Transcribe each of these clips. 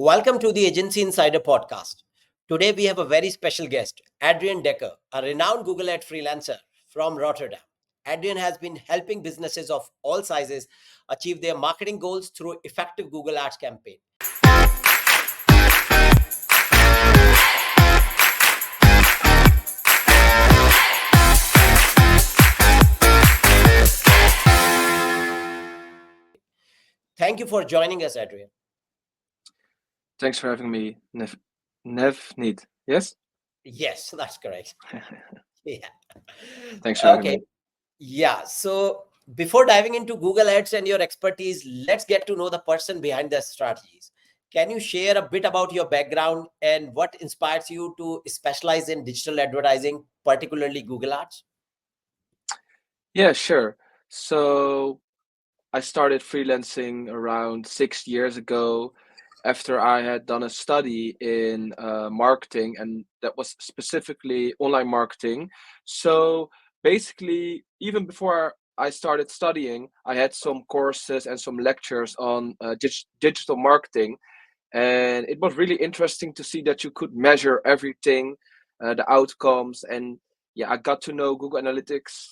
Welcome to the Agency Insider podcast. Today we have a very special guest, Adriaan Dekker, a renowned Google Ad freelancer from Rotterdam. Adriaan has been helping businesses of all sizes achieve their marketing goals through effective Google Ads campaign. Thank you for joining us, Adriaan. Thanks for having me, Navneet. Yes? Yes, that's correct. Yeah. Thanks for having Okay. me. Yeah. So before diving into Google Ads and your expertise, let's get to know the person behind the strategies. Can you share a bit about your background and what inspires you to specialize in digital advertising, particularly Google Ads? Yeah, sure. So I started freelancing around 6 years ago after I had done a study in marketing, and that was specifically online marketing. So basically, even before I started studying, I had some courses and some lectures on digital marketing. And it was really interesting to see that you could measure everything, the outcomes. And yeah, I got to know Google Analytics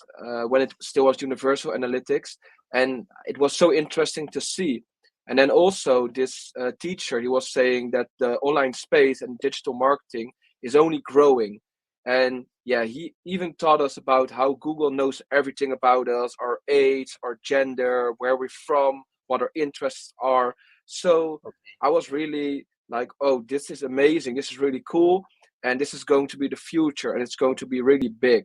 when it still was Universal Analytics, and it was so interesting to see. And then also this teacher, he was saying that the online space and digital marketing is only growing. And yeah, he even taught us about how Google knows everything about us, our age, our gender, where we're from, what our interests are. So I was really like, oh, this is amazing. This is really cool. And this is going to be the future, and it's going to be really big.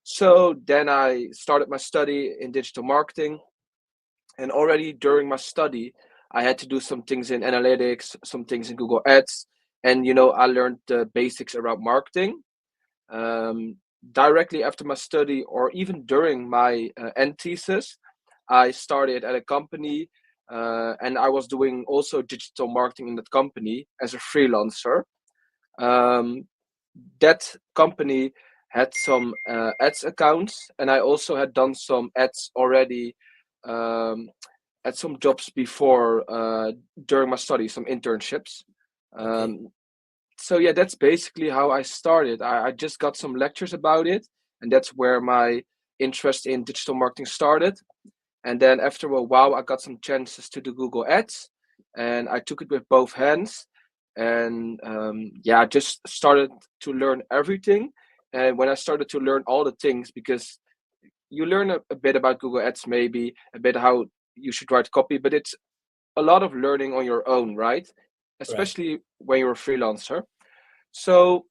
So then I started my study in digital marketing. And already during my study, I had to do some things in analytics, some things in Google Ads. And, I learned the basics around marketing. Um, Directly after my study, or even during my end thesis, I started at a company, and I was doing also digital marketing in that company as a freelancer. Um, that company had some ads accounts, and I also had done some ads already um, at some jobs before during my study, some internships. Okay. Um, so yeah, that's basically how I started. I just got some lectures about it, and that's where my interest in digital marketing started. And then after a while, I got some chances to do Google Ads, and I took it with both hands. And yeah, I just started to learn everything. And when I started to learn all the things, because you learn a bit about Google Ads, maybe a bit how you should write copy, but it's a lot of learning on your own, right? Right. Especially when you're a freelancer. So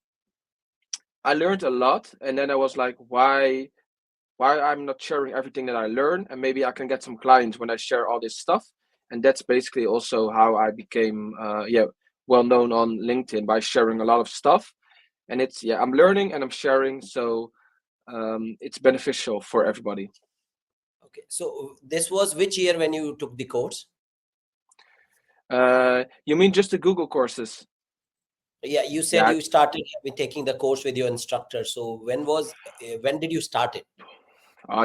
I learned a lot, and then I was like, why I'm not sharing everything that I learn, and maybe I can get some clients when I share all this stuff. And that's basically also how I became well known on LinkedIn, by sharing a lot of stuff. And it's I'm learning and I'm sharing, so it's beneficial for everybody. Okay. So this was which year when you took the course? You mean just the Google courses? Yeah, you said Yeah. you started with taking the course with your instructor. So when did you start it?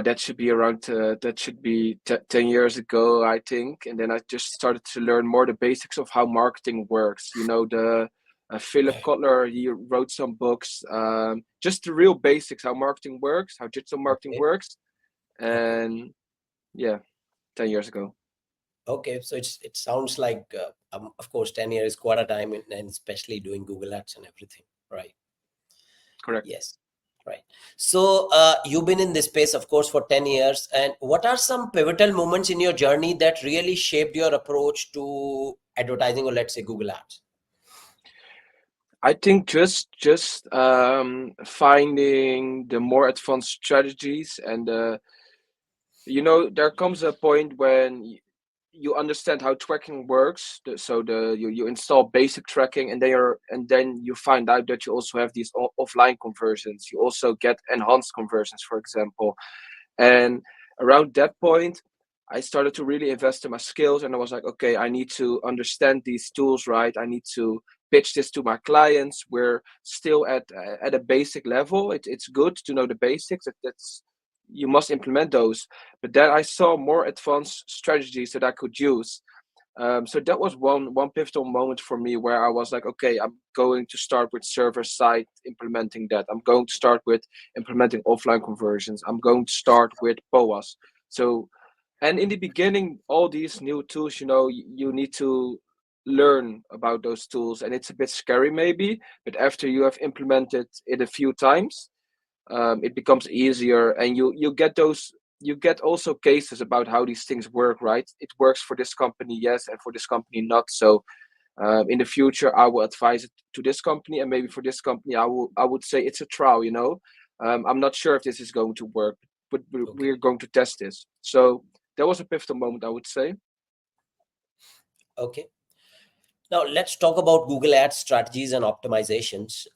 That should be around, 10 years ago, I think. And then I just started to learn more the basics of how marketing works. The Philip Right. Kotler, he wrote some books, just the real basics, how marketing works, how digital marketing Okay. works. Okay. And yeah, 10 years ago. Okay, so it sounds like, of course, 10 years is quite a time, and especially doing Google Ads and everything, right? Correct. Yes, right. So you've been in this space, of course, for 10 years. And what are some pivotal moments in your journey that really shaped your approach to advertising, or let's say Google Ads? I think just finding the more advanced strategies, and there comes a point when you understand how tracking works. You install basic tracking, and then you find out that you also have these offline conversions. You also get enhanced conversions, for example. And around that point, I started to really invest in my skills, and I was like, okay, I need to understand these tools, right? I need to pitch this to my clients. We're still at a basic level. It's good to know the basics. That's You must implement those. But then I saw more advanced strategies that I could use. So that was one pivotal moment for me where I was like, okay, I'm going to start with server side implementing that. I'm going to start with implementing offline conversions. I'm going to start with POAS. So, and in the beginning, all these new tools, you need to learn about those tools, and it's a bit scary maybe. But after you have implemented it a few times, it becomes easier, and you get also cases about how these things work, right? It works for this company, yes, and for this company not. So in the future I will advise it to this company, and maybe for this company I would say it's a trial. I'm not sure if this is going to work, but Okay. we're going to test this. So that was a pivotal moment, I would say. Okay. Now let's talk about Google Ads strategies and optimizations.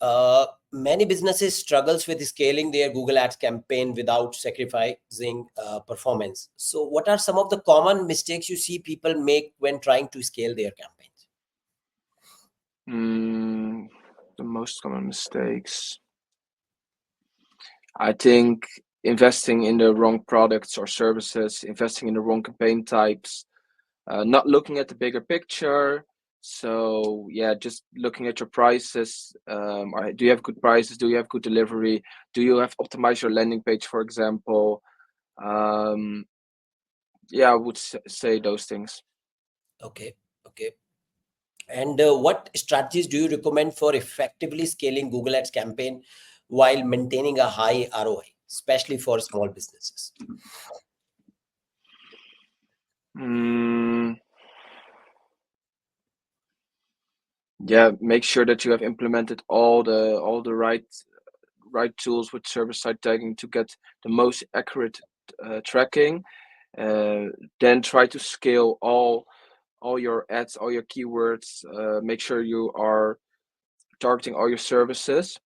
Many businesses struggles with scaling their Google Ads campaign without sacrificing performance. So, what are some of the common mistakes you see people make when trying to scale their campaigns? mm, the most common mistakes, I think, investing in the wrong products or services, investing in the wrong campaign types, not looking at the bigger picture. So yeah, just looking at your prices. Do you have good prices? Do you have good delivery? Do you have optimized your landing page, for example? Um, yeah, I would say those things. Okay. Okay. And what strategies do you recommend for effectively scaling Google Ads campaign while maintaining a high ROI, especially for small businesses? Mm, yeah, make sure that you have implemented all the right tools with server side tagging to get the most accurate tracking. Uh, then try to scale all your ads, all your keywords. Make sure you are targeting all your services.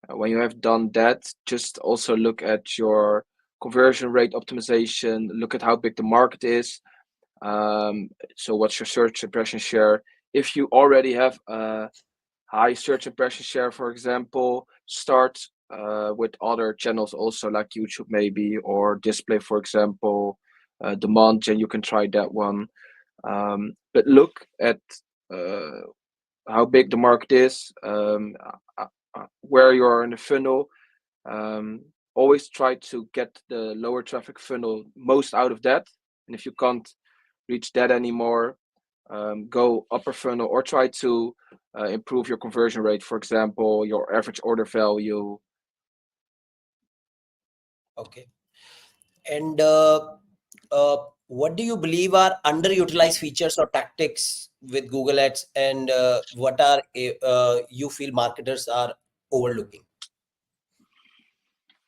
When you have done that, just also look at your conversion rate optimization. Look at how big the market is. So what's your search impression share? If you already have a high search impression share, for example, start with other channels also, like YouTube maybe, or display, for example, demand gen. You can try that one. But look at uh, how big the market is, where you are in the funnel. Um, Always try to get the lower traffic funnel most out of that. And if you can't reach that anymore, go upper funnel, or try to improve your conversion rate, for example, your average order value. Okay. And what do you believe are underutilized features or tactics with Google Ads, and what are you feel marketers are overlooking?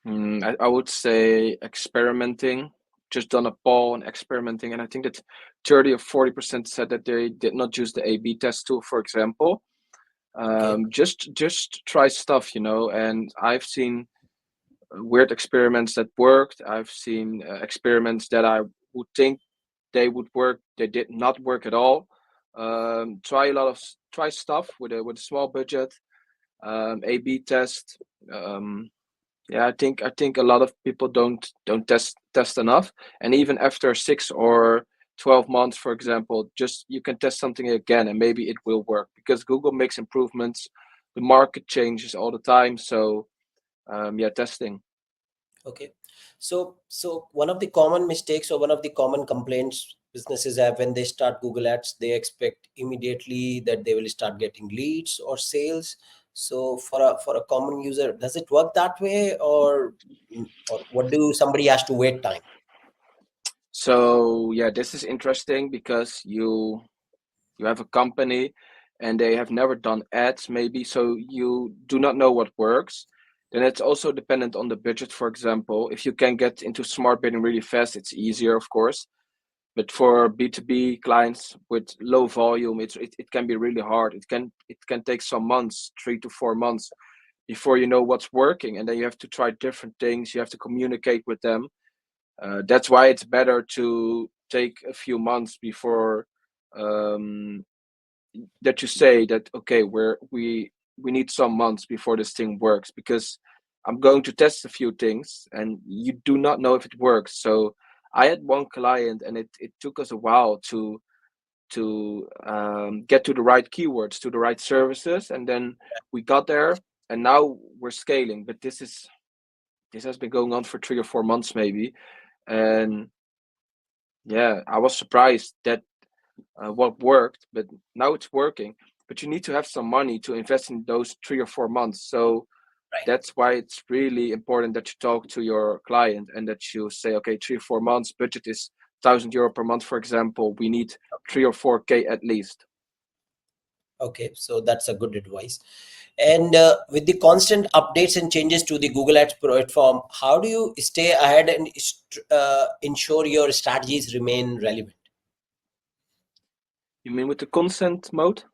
I would say experimenting. Just done a poll on experimenting, and I think that 30 or 40% said that they did not use the A/B test tool, for example. Okay. Just try stuff, and I've seen weird experiments that worked. I've seen experiments that I would think they would work, they did not work at all. Try stuff with a small budget. A/B test. Um, yeah, I think a lot of people don't test enough, and even after 6 or 12 months, for example, just you can test something again, and maybe it will work because Google makes improvements. The market changes all the time, so yeah, testing. Okay. So one of the common mistakes or one of the common complaints businesses have when they start Google Ads, they expect immediately that they will start getting leads or sales. So for a common user, does it work that way, or what do somebody has to wait time? So yeah, this is interesting because you have a company and they have never done ads maybe, so you do not know what works. Then it's also dependent on the budget. For example, if you can get into smart bidding really fast, it's easier, of course. But for B2B clients with low volume, it can be really hard. It can take some months, 3 to 4 months, before you know what's working, and then you have to try different things. You have to communicate with them. That's why it's better to take a few months before, um, that you say that, okay, we need some months before this thing works, because I'm going to test a few things and you do not know if it works. So I had one client, and it took us a while to to get to the right keywords, to the right services, and then we got there, and now we're scaling. But this has been going on for 3 or 4 months maybe, and yeah, I was surprised that what worked, but now it's working. But you need to have some money to invest in those 3 or 4 months. So Right. that's why it's really important that you talk to your client and that you say, okay, 3 or 4 months budget is €1,000 per month, for example. We need 3 or 4K at least. Okay, so that's a good advice. And with the constant updates and changes to the Google Ads platform, how do you stay ahead and ensure your strategies remain relevant? You mean with the consent mode?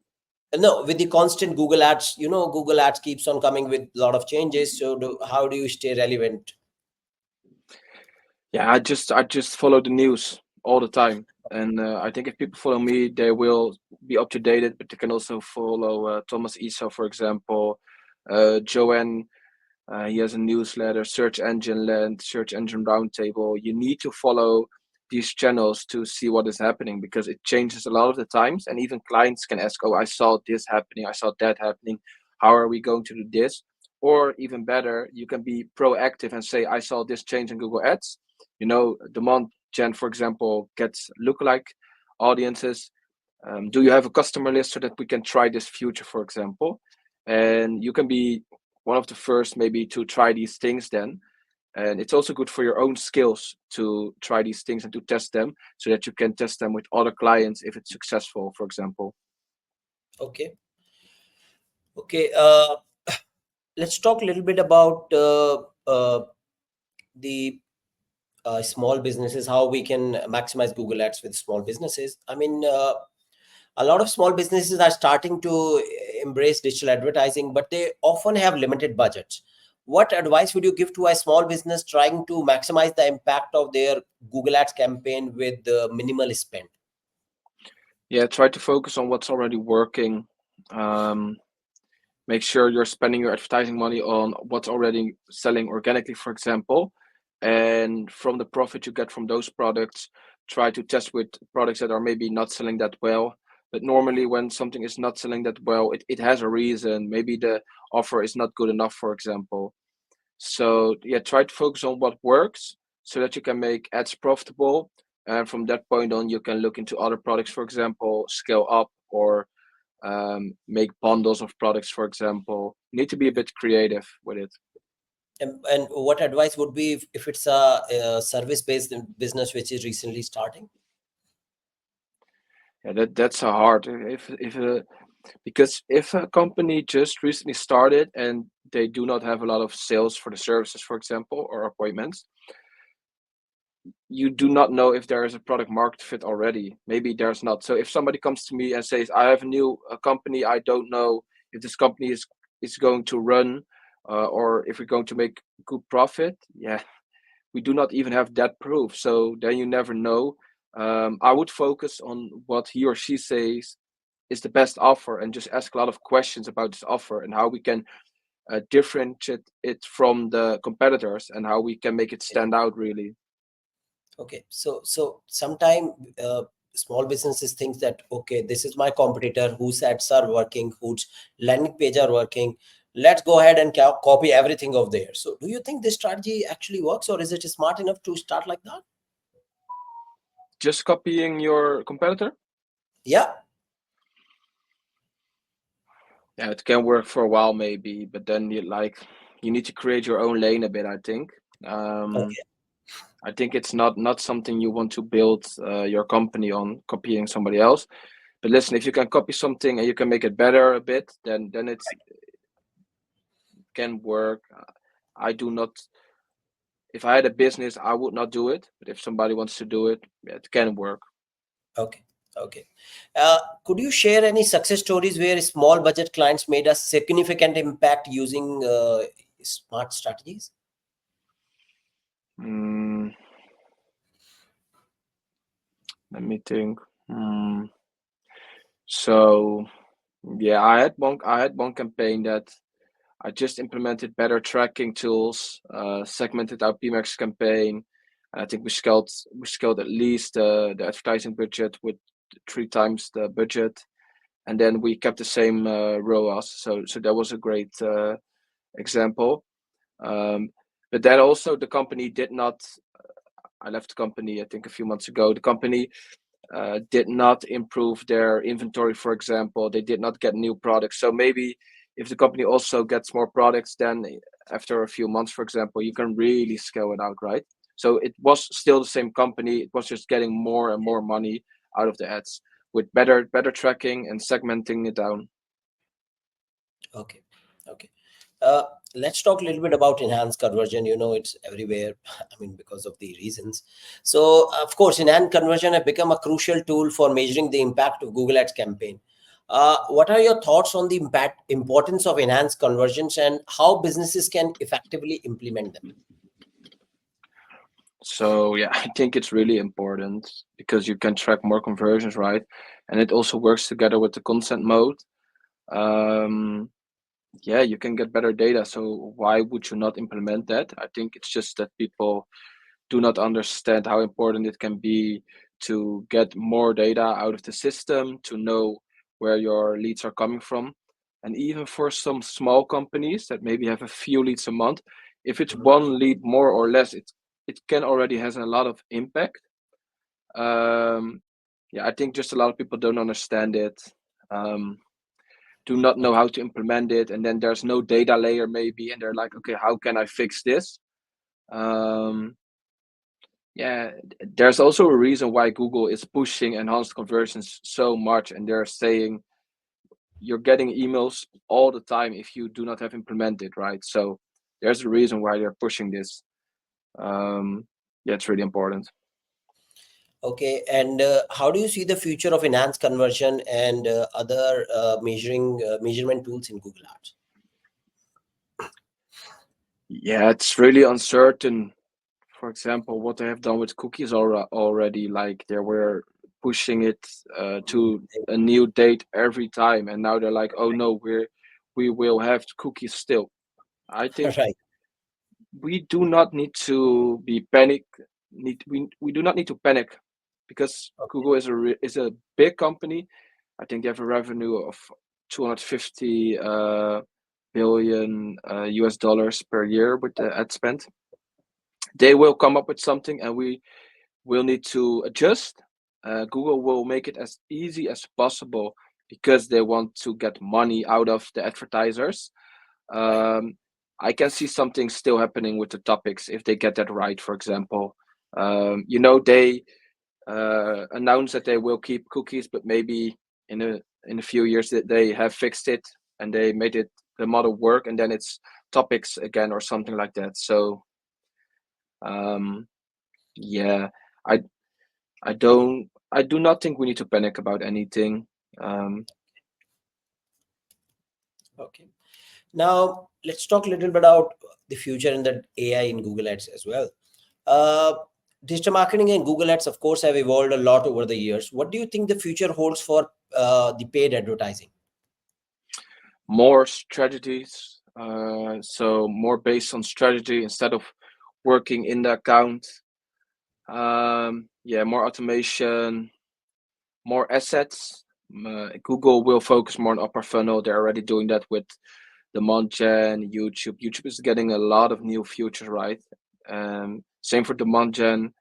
No, with the constant Google Ads, Google Ads keeps on coming with a lot of changes. So how do you stay relevant? Yeah, I just follow the news all the time, and I think if people follow me, they will be up to date. But they can also follow Thomas Isa, for example, Joanne. He has a newsletter, Search Engine Land, Search Engine Roundtable. You need to follow these channels to see what is happening because it changes a lot of the times. And even clients can ask, "Oh, I saw this happening. I saw that happening. How are we going to do this?" Or even better, you can be proactive and say, "I saw this change in Google Ads. Demand gen, for example, gets lookalike audiences. Do you have a customer list so that we can try this future, for example?" And you can be one of the first maybe to try these things then. And it's also good for your own skills to try these things and to test them so that you can test them with other clients if it's successful, for example. Okay. Okay. Let's talk a little bit about the small businesses, how we can maximize Google Ads with small businesses. I mean, a lot of small businesses are starting to embrace digital advertising, but they often have limited budgets. What advice would you give to a small business trying to maximize the impact of their Google Ads campaign with minimal spend? Yeah, try to focus on what's already working. Um, Make sure you're spending your advertising money on what's already selling organically, for example. And from the profit you get from those products, try to test with products that are maybe not selling that well. But normally, when something is not selling that well, it has a reason. Maybe the offer is not good enough, for example. So, yeah, try to focus on what works so that you can make ads profitable. And from that point on, you can look into other products, for example, scale up or make bundles of products, for example. You need to be a bit creative with it. And what advice would be if it's a service-based business which is recently starting? Yeah, that's a hard if because if a company just recently started and they do not have a lot of sales for the services, for example, or appointments, you do not know if there is a product market fit already. Maybe there's not. So if somebody comes to me and says, "I have a new company, I don't know if this company is going to run or if we're going to make good profit," yeah, we do not even have that proof. So then you never know. I would focus on what he or she says is the best offer and just ask a lot of questions about this offer and how we can differentiate it from the competitors and how we can make it stand out really. Okay, so sometime small businesses think that, okay, this is my competitor whose ads are working, whose landing page are working. Let's go ahead and copy everything of there. So do you think this strategy actually works, or is it smart enough to start like that? Just copying your competitor? Yeah. Yeah, it can work for a while maybe, but then you need to create your own lane a bit, I think. Um, Okay. I think it's not something you want to build your company on copying somebody else. But listen, if you can copy something and you can make it better a bit, then it can work. I do not. If I had a business, I would not do it. But if somebody wants to do it, yeah, it can work. Okay. Okay. Could you share any success stories where small budget clients made a significant impact using smart strategies? Mm, Let me think. So yeah, I had one campaign that I just implemented better tracking tools, segmented our PMAX campaign. I think we scaled at least the advertising budget with three times the budget, and then we kept the same ROAS. So that was a great example. But then also the company did not. I left the company I think a few months ago. The company did not improve their inventory, for example. They did not get new products. So maybe if the company also gets more products, then after a few months, for example, you can really scale it out, right? So it was still the same company. It was just getting more and more money out of the ads with better tracking and segmenting it down. Okay. Okay. Uh, let's talk a little bit about enhanced conversion. It's everywhere. I mean, because of the reasons. So, of course, enhanced conversion have become a crucial tool for measuring the impact of Google Ads campaign. What are your thoughts on the importance of enhanced conversions and how businesses can effectively implement them? So yeah, I think it's really important because you can track more conversions, right? And it also works together with the consent mode. Um, yeah, you can get better data. So why would you not implement that? I think it's just that people do not understand how important it can be to get more data out of the system, to know where your leads are coming from. And even for some small companies that maybe have a few leads a month, if it's Mhm. one lead more or less, it can already has a lot of impact. Um, yeah, I think just a lot of people don't understand it. Um, do not know Okay. how to implement it, and then there's no data layer maybe, and they're like, okay, how can I fix this? Um, yeah, there's also a reason why Google is pushing enhanced conversions so much, and they're saying you're getting emails all the time if you do not have implemented, right? So there's a reason why they're pushing this. Yeah, it's really important. Okay. And how do you see the future of enhanced conversion and other measurement tools in Google Ads? Yeah, it's really uncertain. For example, what they have done with cookies already, like they were pushing it to a new date every time, and now they're like, oh no, we will have cookies still. I think Right. we do not need to be panic. We do not need to panic because Okay. Google is a big company. I think they have a revenue of 250 billion US dollars per year with the ad spend. They will come up with something, and we will need to adjust. Google will make it as easy as possible because they want to get money out of the advertisers. Right. Um, I can see something still happening with the topics if they get that right. For example, they announce that they will keep cookies, but maybe in a few years that they have fixed it and they made it the model work, and then it's topics again or something like that. So um, yeah, I I do not think we need to panic about anything. Um, Okay. Now, let's talk a little bit about the future and the AI in Google Ads as well. Uh, Digital marketing and Google Ads, of course, have evolved a lot over the years. What do you think the future holds for the paid advertising? More strategies, so more based on strategy instead of working in the account. Yeah, more automation, more assets. Google will focus more on upper funnel. They're already doing that with demand gen, YouTube. YouTube is getting a lot of new features, right? Same for demand gen,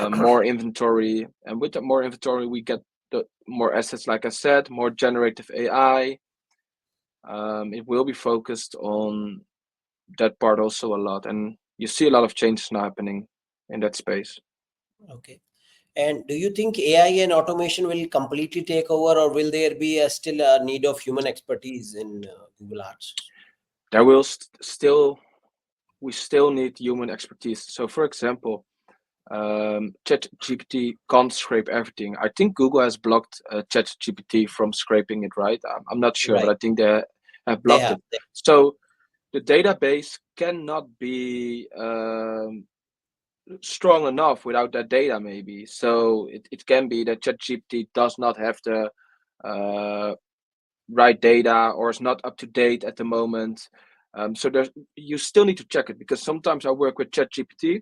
more inventory, and with the more inventory, we get the more assets. Like I said, more generative AI. It will be focused on that part also a lot, and you see a lot of changes now happening in that space. Okay. And do you think AI and automation will completely take over, or will there be still a need of human expertise in Google Ads? There will still we still need human expertise. So, for example, ChatGPT can't scrape everything. I think Google has blocked ChatGPT from scraping it, right? I'm not sure, but Right. I think they have They blocked have. it. So the database cannot be strong enough without that data, maybe. So it can be that ChatGPT does not have the uh, right data or is not up to date at the moment. So you still need to check it because sometimes I work with ChatGPT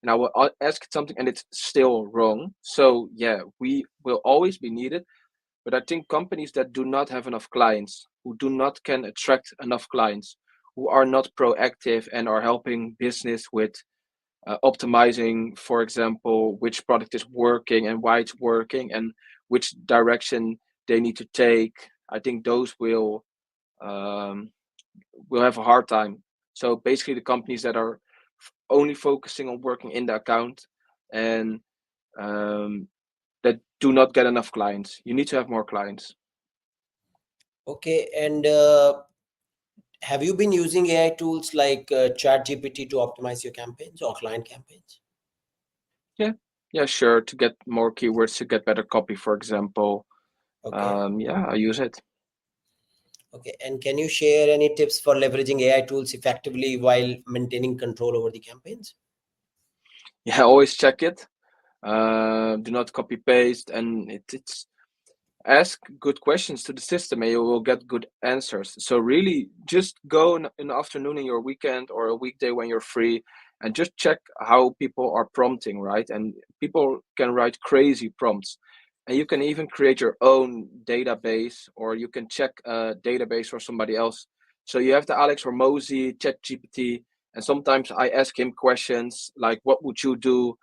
and I will ask something and it's still wrong. So yeah, we will always be needed. But I think companies that do not have enough clients, who do not can attract enough clients, who are not proactive and are helping business with optimizing, for example, which product is working and why it's working and which direction they need to take. I think those um, will have a hard time. So basically, the companies that are only focusing on working in the account and um, that do not get enough clients. You need to have more clients. Okay, and have you been using AI tools like ChatGPT to optimize your campaigns or client campaigns? Yeah, yeah, sure. To get more keywords, to get better copy, for example. Okay. Yeah, I use it. Okay, and can you share any tips for leveraging AI tools effectively while maintaining control over the campaigns? Yeah, always check it. Do not copy paste, and it's ask good questions to the system and you will get good answers. So really just go in the afternoon in your weekend or a weekday when you're free and just check how people are prompting, right? And people can write crazy prompts, and you can even create your own database, or you can check a database for somebody else. So you have the Alex Hormozy chat GPT, and sometimes I ask him questions like what would you do,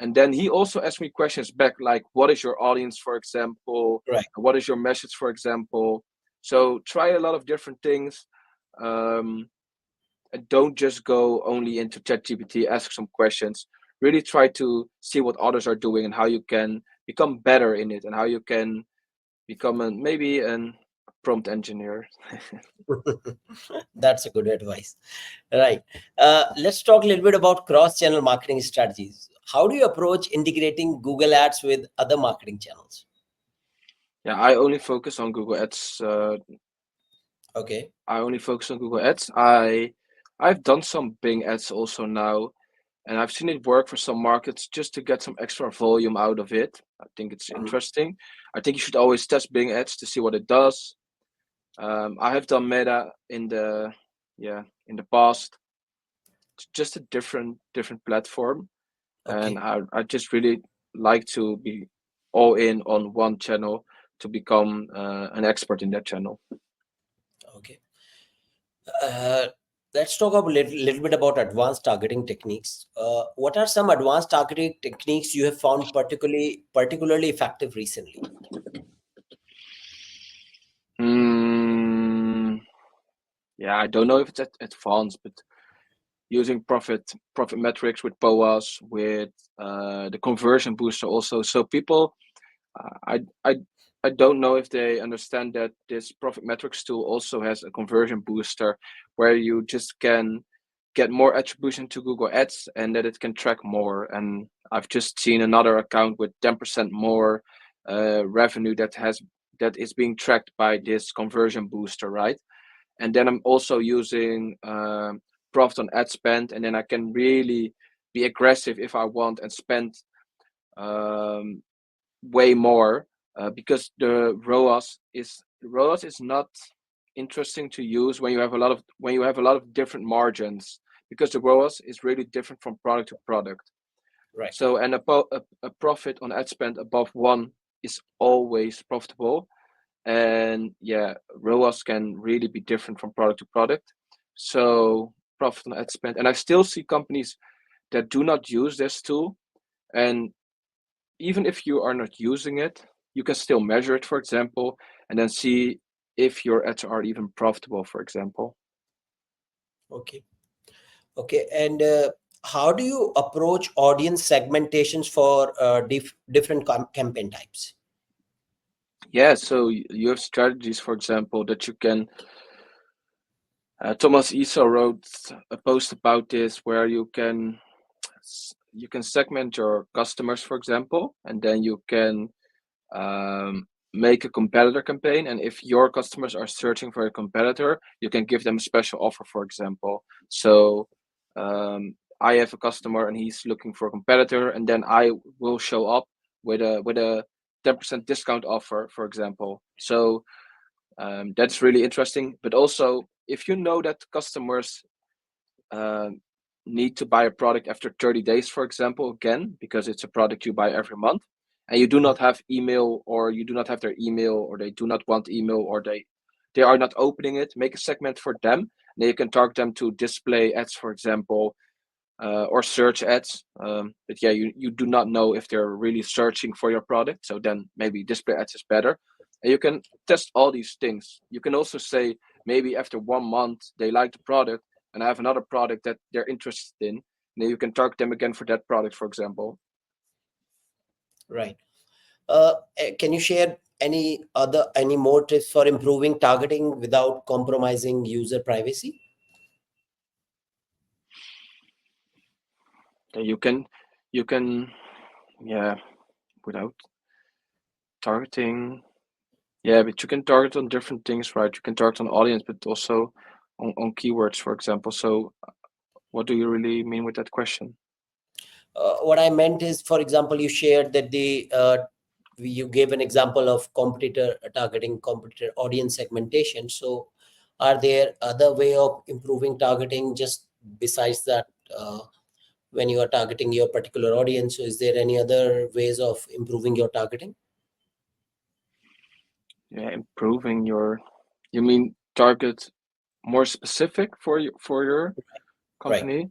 and then he also asked me questions back like what is your audience, for example, Right. what is your message, for example. So try a lot of different things. um, and don't just go only into ChatGPT. Ask some questions, really try to see what others are doing and how you can become better in it and how you can become maybe an prompt engineer. That's a good advice. Right. Let's talk a little bit about cross-channel marketing strategies. How do you approach integrating Google Ads with other marketing channels? Yeah, I only focus on Google Ads. Okay. I only focus on Google Ads. I've done some Bing ads also now, and I've seen it work for some markets just to get some extra volume out of it. I think it's Mhm. interesting. I think you should always test Bing ads to see what it does. I have done Meta in the past. It's just a different platform, and Okay. I just really like to be all in on one channel to become an expert in that channel. Okay. Uh, let's talk a little bit about advanced targeting techniques. What are some advanced targeting techniques you have found particularly effective recently? Hmm. Yeah, I don't know if it's advanced, but using profit metrics with POAS, with the conversion booster also. So people, I I I don't know if they understand that this profit metrics tool also has a conversion booster where you just can get more attribution to Google Ads and that it can track more. And I've just seen another account with 10% more revenue that is being tracked by this conversion booster, right? And then I'm also using profit on ad spend, and then I can really be aggressive if I want and spend um, way more because the ROAS is not interesting to use when you have a lot of different margins, because the ROAS is really different from product to product. Right. So and a profit on ad spend above one is always profitable, and yeah, ROAS can really be different from product to product. So profit on ad spend, and I still see companies that do not use this tool, and even if you are not using it, you can still measure it, for example, and then see if your ads are even profitable, for example. Okay. Okay. And how do you approach audience segmentations for different campaign types? Yeah, so you have strategies, for example, that you can. Thomas Iso wrote a post about this where you can segment your customers, for example, and then you can make a competitor campaign. And if your customers are searching for a competitor, you can give them a special offer, for example. So I have a customer and he's looking for a competitor, and then I will show up with a 10% discount offer, for example. So that's really interesting. But also, if you know that customers um, need to buy a product after 30 days, for example, again, because it's a product you buy every month, and you do not have email, or you do not have their email, or they do not want email, or they are not opening it, make a segment for them. And then you can target them to display ads, for example, or search ads. But yeah, you do not know if they're really searching for your product. So then maybe display ads is better. And you can test all these things. You can also say maybe after 1 month they like the product and I have another product that they're interested in. And then you can target them again for that product, for example. Right. Can you share any more tips for improving targeting without compromising user privacy? You can, yeah, without targeting. Yeah, but you can target on different things, right? You can target on audience, but also on keywords, for example. So what do you really mean with that question? What I meant is, for example, you shared that you gave an example of competitor targeting, competitor audience segmentation. So, are there other way of improving targeting just besides that? When you are targeting your particular audience, so is there any other ways of improving your targeting? Yeah, improving your, you mean target more specific for your Right. company?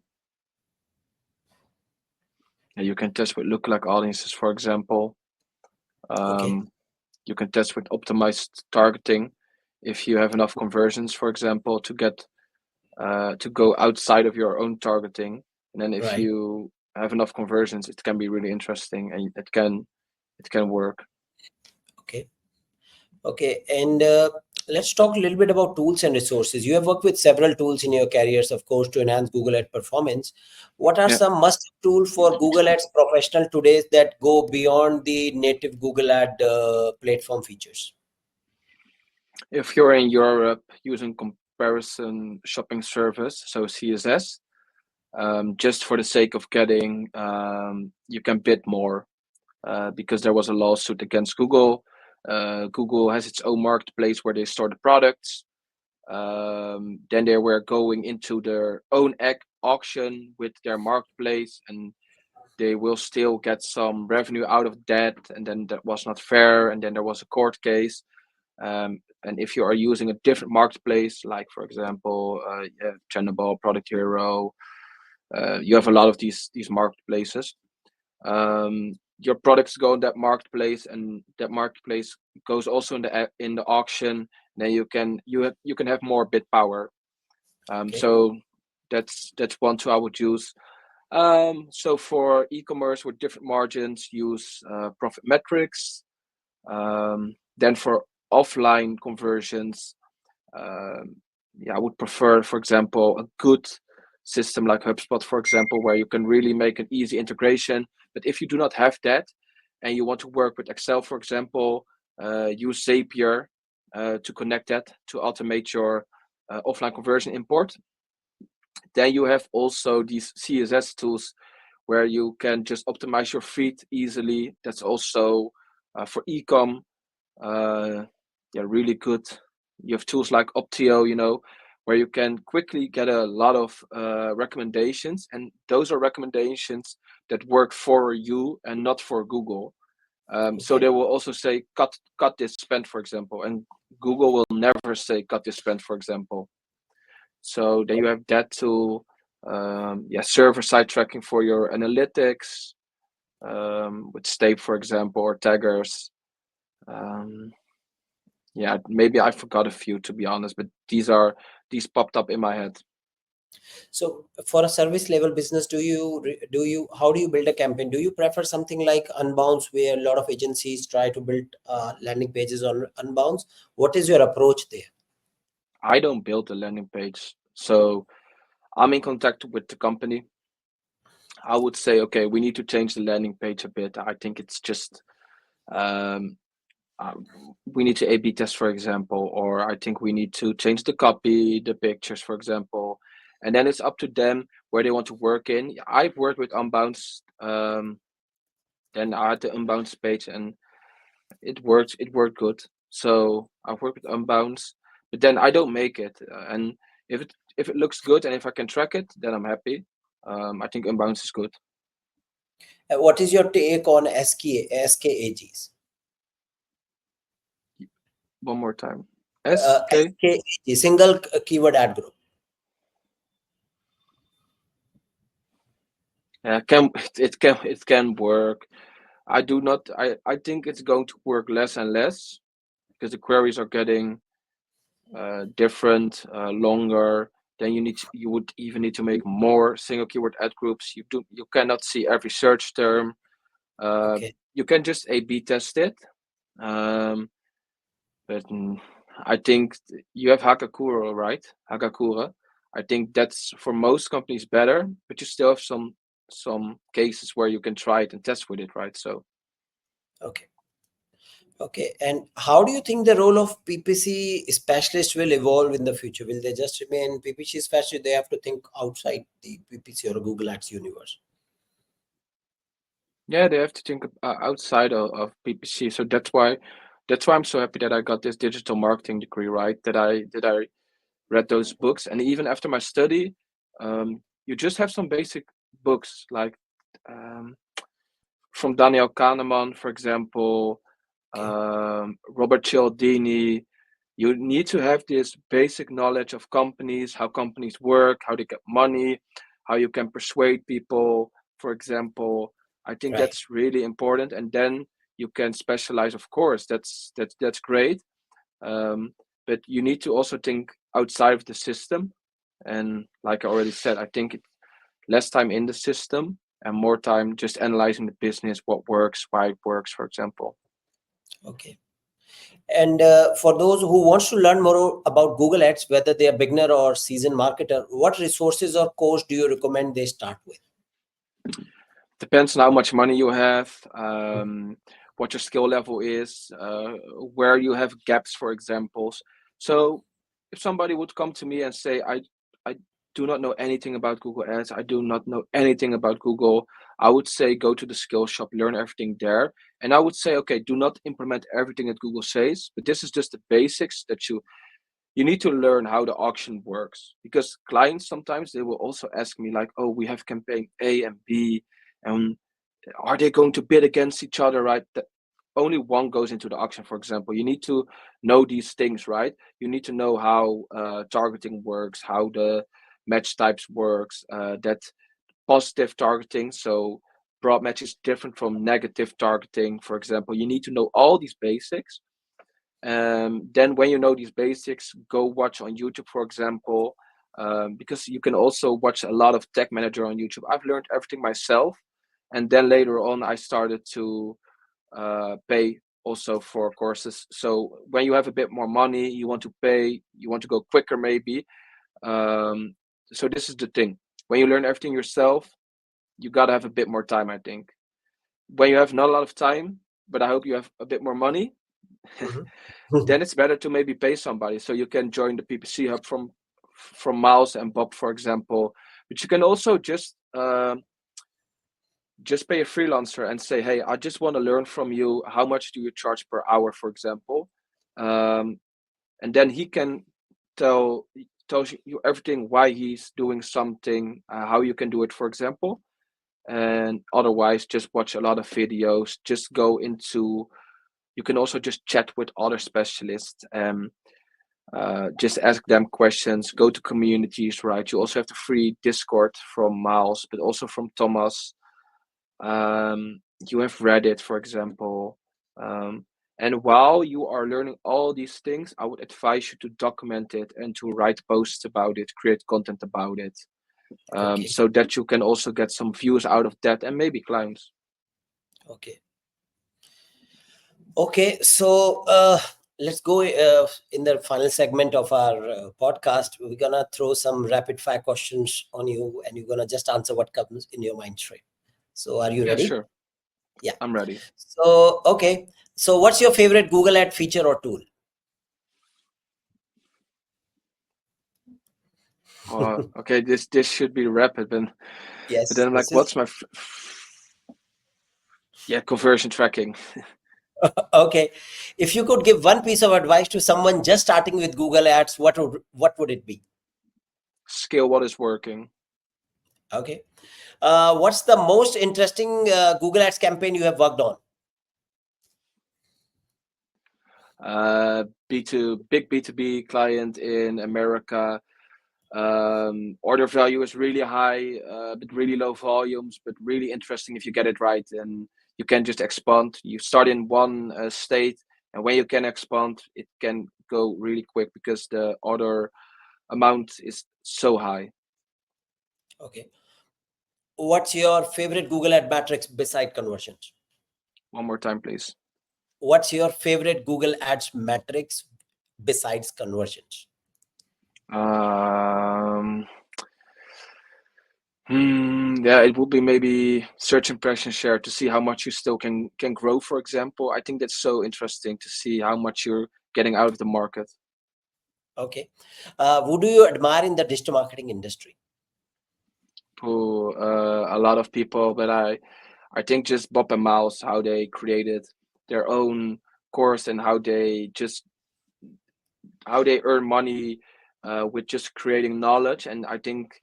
Yeah, you can test with lookalike audiences, for example. Okay. You can test with optimized targeting if you have enough conversions, for example, to get to go outside of your own targeting. And then if Right. you have enough conversions, it can be really interesting and it can work. Okay. Okay, and let's talk a little bit about tools and resources. You have worked with several tools in your careers, of course, to enhance Google Ad performance. What are Yeah. some must tools for Google Ads professional today that go beyond the native Google Ad platform features? If you're in Europe using comparison shopping service, so CSS, just for the sake of getting, you can bid more because there was a lawsuit against Google. Google has its own marketplace where they store the products. Then they were going into their own auction with their marketplace, and they will still get some revenue out of that. And then that was not fair. And then there was a court case. And if you are using a different marketplace, like for example, Actionable, Product Hero, you have a lot of these marketplaces. Your products go in that marketplace, and that marketplace goes also in the auction. Then you can have more bid power. Okay. So that's one tool I would use. So for e-commerce with different margins, use profit metrics. Then for offline conversions, yeah, I would prefer, for example, a good system like HubSpot, for example, where you can really make an easy integration. But if you do not have that and you want to work with Excel, for example, use Zapier to connect that to automate your offline conversion import. Then you have also these CSS tools where you can just optimize your feed easily. That's also for ecom. Yeah, really good. You have tools like Optio, where you can quickly get a lot of recommendations, and those are recommendations that work for you and not for Google. So Okay. they will also say cut this spend, for example, and Google will never say cut this spend, for example. So then you have that tool, yeah, server side tracking for your analytics, with Stape, for example, or taggers. Um, yeah, maybe I forgot a few, to be honest, but these popped up in my head. So for a service level business, how do you build a campaign? Do you prefer something like Unbounce, where a lot of agencies try to build landing pages on Unbounce? What is your approach there? I don't build the landing page, so I'm in contact with the company. I would say, okay, we need to change the landing page a bit. I think it's just um, uh, we need to A/B test, for example, or I think we need to change the copy, the pictures, for example, and then it's up to them where they want to work in. I've worked with Unbounce, then I had the Unbounce page, and it worked. It worked good. So I've worked with Unbounce, but then I don't make it, and if it looks good and if I can track it, then I'm happy. I think inbounds is good. What is your take on SKAGs? One more time. SKAG, single keyword ad group. Yeah, it can work. I think it's going to work less and less because the queries are getting different, longer. Then you would even need to make more single keyword ad groups. You cannot see every search term. Okay. You can just A/B test it. Um, but I think you have Hakakura, right? Hakakura. I think that's for most companies better, but you still have some cases where you can try it and test with it, right? So Okay. Okay. And how do you think the role of PPC specialist will evolve in the future? Will they just remain PPC specialist? They have to think outside the PPC or Google Ads universe. yeah, they have to think outside of PPC. So that's why I'm so happy that I got this digital marketing degree, right? That I read those books, and even after my study, you just have some basic books like um, from Daniel Kahneman, for example, Okay. Robert Cialdini. You need to have this basic knowledge of companies, how companies work, how they get money, how you can persuade people, for example. I think Right. that's really important, and then you can specialize. Of course, that's great, but you need to also think outside of the system. And like I already said, I think less time in the system and more time just analyzing the business, what works, why it works, for example. Okay. And for those who wants to learn more about Google Ads, whether they are beginner or seasoned marketer, what resources or course do you recommend they start with? Depends on how much money you have, what your skill level is, where you have gaps, for examples. So if somebody would come to me and say, I do not know anything about Google Ads, I do not know anything about Google, I would say go to the skill shop, learn everything there. And I would say, okay, do not implement everything that Google says, but this is just the basics that you need to learn how the auction works, because clients sometimes they will also ask me like, oh, we have campaign A and B, and are they going to bid against each other, right? That only one goes into the auction, for example. You need to know these things, right? You need to know how targeting works, how the match types works, that positive targeting, so broad match is different from negative targeting, for example. You need to know all these basics. Then when you know these basics, go watch on YouTube, for example, because you can also watch a lot of tech manager on YouTube. I've learned everything myself, and then later on I started to pay also for courses. So when you have a bit more money, you want to pay, you want to go quicker maybe. um, so this is the thing: when you learn everything yourself, you gotta have a bit more time, I think. When you have not a lot of time, but I hope you have a bit more money, then it's better to maybe pay somebody. So you can join the PPC hub from Miles and Bob, for example. But you can also just pay a freelancer and say, hey, I just want to learn from you. How much do you charge per hour, for example? And then he can tells you everything, why he's doing something, how you can do it, for example. And otherwise, just watch a lot of videos. Just go into. You can also just chat with other specialists. Just ask them questions. Go to communities, right? You also have the free Discord from Miles, but also from Thomas. You have Reddit, for example. And while you are learning all these things, I would advise you to document it and to write posts about it, create content about it, Okay. so that you can also get some views out of that and maybe clients. Okay. Okay. So let's go in the final segment of our podcast. We're gonna throw some rapid fire questions on you, and you're gonna just answer what comes in your mind straight. So are you Yeah, ready? sure. Yeah. I'm ready. So okay. So what's your favorite Google Ad feature or tool? Okay, this should be rapid, but Yes, then I'm this like, is what's my yeah, conversion tracking? okay. If you could give one piece of advice to someone just starting with Google Ads, what would it be? Scale what is working. Okay. What's the most interesting Google Ads campaign you have worked on? Big B2B client in America. Order value is really high, but really low volumes, but really interesting if you get it right. And you can just expand. You start in one state, and when you can expand, it can go really quick because the order amount is so high. Okay. What's your favorite Google Ad matrix beside conversions? One more time, please. What's your favorite Google Ads matrix besides conversions? Um, yeah, it would be maybe search impression share to see how much you still can grow, for example. I think that's so interesting to see how much you're getting out of the market. Okay. Who do you admire in the digital marketing industry? A lot of people, but I think just Bob and Miles, how they created their own course and how they earn money with just creating knowledge. And I think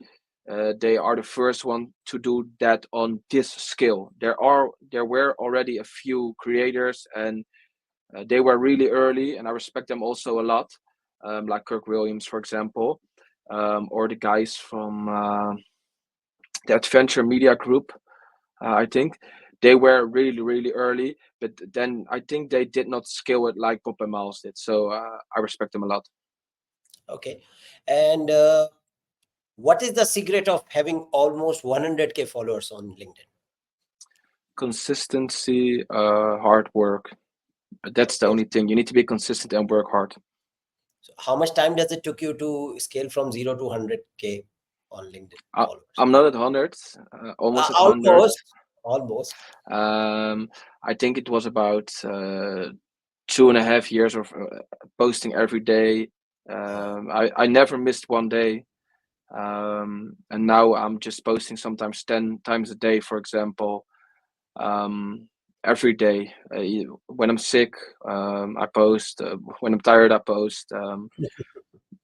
they are the first one to do that on this scale. There were already a few creators, and they were really early, and I respect them also a lot, like Kirk Williams, for example, or the guys from the Adventure Media Group. I think they were really early, but then I think they did not scale it like Bob and Miles did. So I respect them a lot. Okay. And what is the secret of having almost 100K followers on LinkedIn? Consistency, hard work. That's the Okay. only thing. You need to be consistent and work hard. So how much time does it took you to scale from 0 to 100K on LinkedIn I, followers? I'm not at 100, almost at 100. Almost. Almost. Um, I think it was about 2.5 years of posting every day. I never missed one day. And now I'm just posting sometimes 10 times a day, for example, every day. When I'm sick, I post. When I'm tired, I post.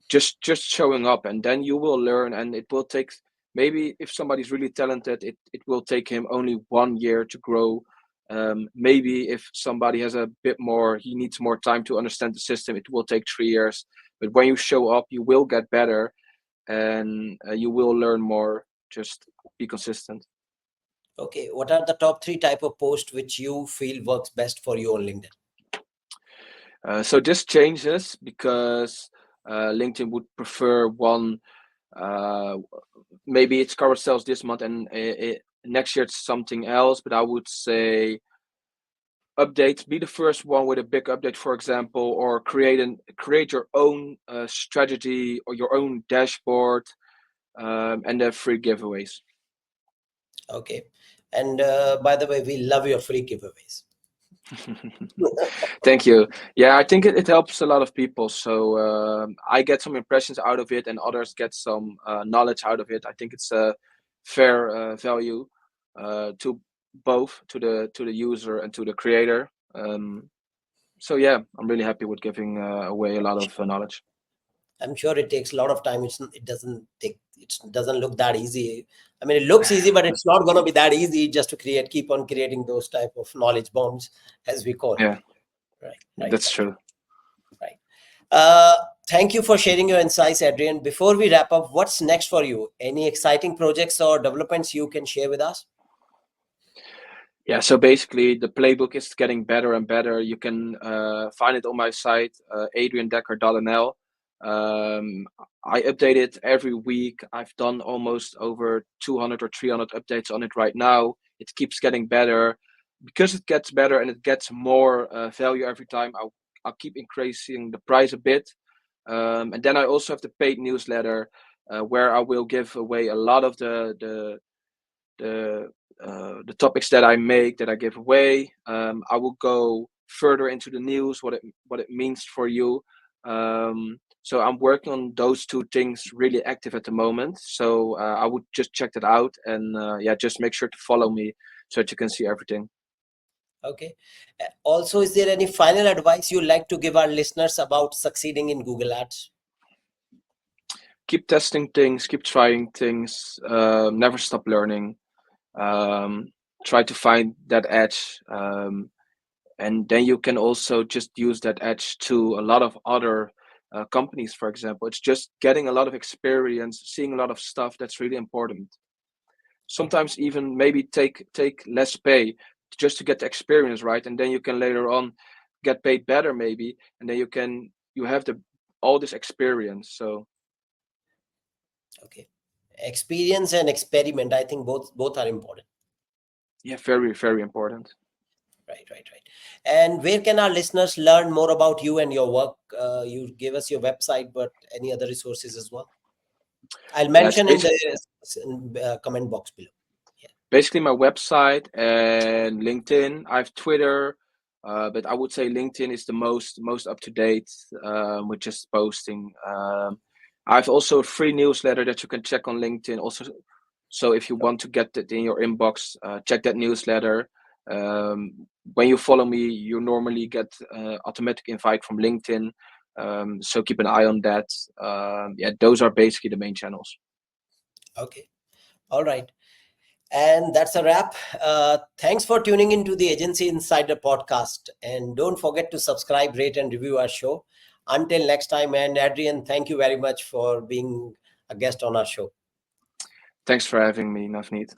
Just showing up, and then you will learn, and it will take, maybe if somebody's really talented, it will take him only 1 year to grow. Maybe if somebody has a bit more, he needs more time to understand the system, it will take 3 years. But when you show up, you will get better, and you will learn more. Just be consistent. Okay. What are the top 3 type of posts which you feel works best for you on LinkedIn? So this changes because LinkedIn would prefer one. Uh, Maybe it's carousels this month, and next year it's something else. But I would say updates. Be the first one with a big update, for example, or create your own strategy or your own dashboard, and the free giveaways. Okay. And by the way, we love your free giveaways. Thank you. Yeah, I think it helps a lot of people. So I get some impressions out of it, and others get some knowledge out of it. I think it's a fair value to both, to the user and to the creator. So yeah, I'm really happy with giving away a lot of knowledge. I'm sure it takes a lot of time. It doesn't look that easy. I mean, it looks easy, but it's not going to be that easy just to keep on creating those type of knowledge bombs, as we call it. Yeah, Right, right, that's right, true. right. Uh, Thank you for sharing your insights, Adrian. Before we wrap up, what's next for you? Any exciting projects or developments you can share with us? Yeah, so basically the playbook is getting better and better. You can find it on my site, adriandekker.nl. Um, I update it every week. I've done almost over 200 or 300 updates on it right now. It keeps getting better. Because it gets better and it gets more value every time, I'll keep increasing the price a bit. And then I also have the paid newsletter where I will give away a lot of the the topics that I make, that I give away. I will go further into the news, what it means for you. So I'm working on those two things really active at the moment. So I would just check that out, and yeah, just make sure to follow me so that you can see everything. Okay. Also, is there any final advice you'd like to give our listeners about succeeding in Google Ads? keep testing things, keep trying things, never stop learning. Try to find that edge, and then you can also just use that edge to a lot of other companies. For example, it's just getting a lot of experience, seeing a lot of stuff. That's really important. Sometimes even maybe take less pay just to get the experience, right? And then you can later on get paid better maybe, and then you have the all this experience. So Okay. Experience and experiment. I think both are important. yeah, very, very important. Right. And where can our listeners learn more about you and your work? You gave us your website, but any other resources as well? I'll Yeah, it's mention in the comment box below. Yeah. basically my website and LinkedIn. I have Twitter, but I would say LinkedIn is the most up to date with just posting. I've also a free newsletter that you can check on LinkedIn. Also, so if you want to get it in your inbox, check that newsletter. When you follow me, you normally get automatic invite from LinkedIn. So keep an eye on that. Yeah, those are basically the main channels. Okay. All right. And that's a wrap. Thanks for tuning into the Agency Insider podcast. And don't forget to subscribe, rate, and review our show. Until next time, and Adriaan, thank you very much for being a guest on our show. Thanks for having me, Navneet.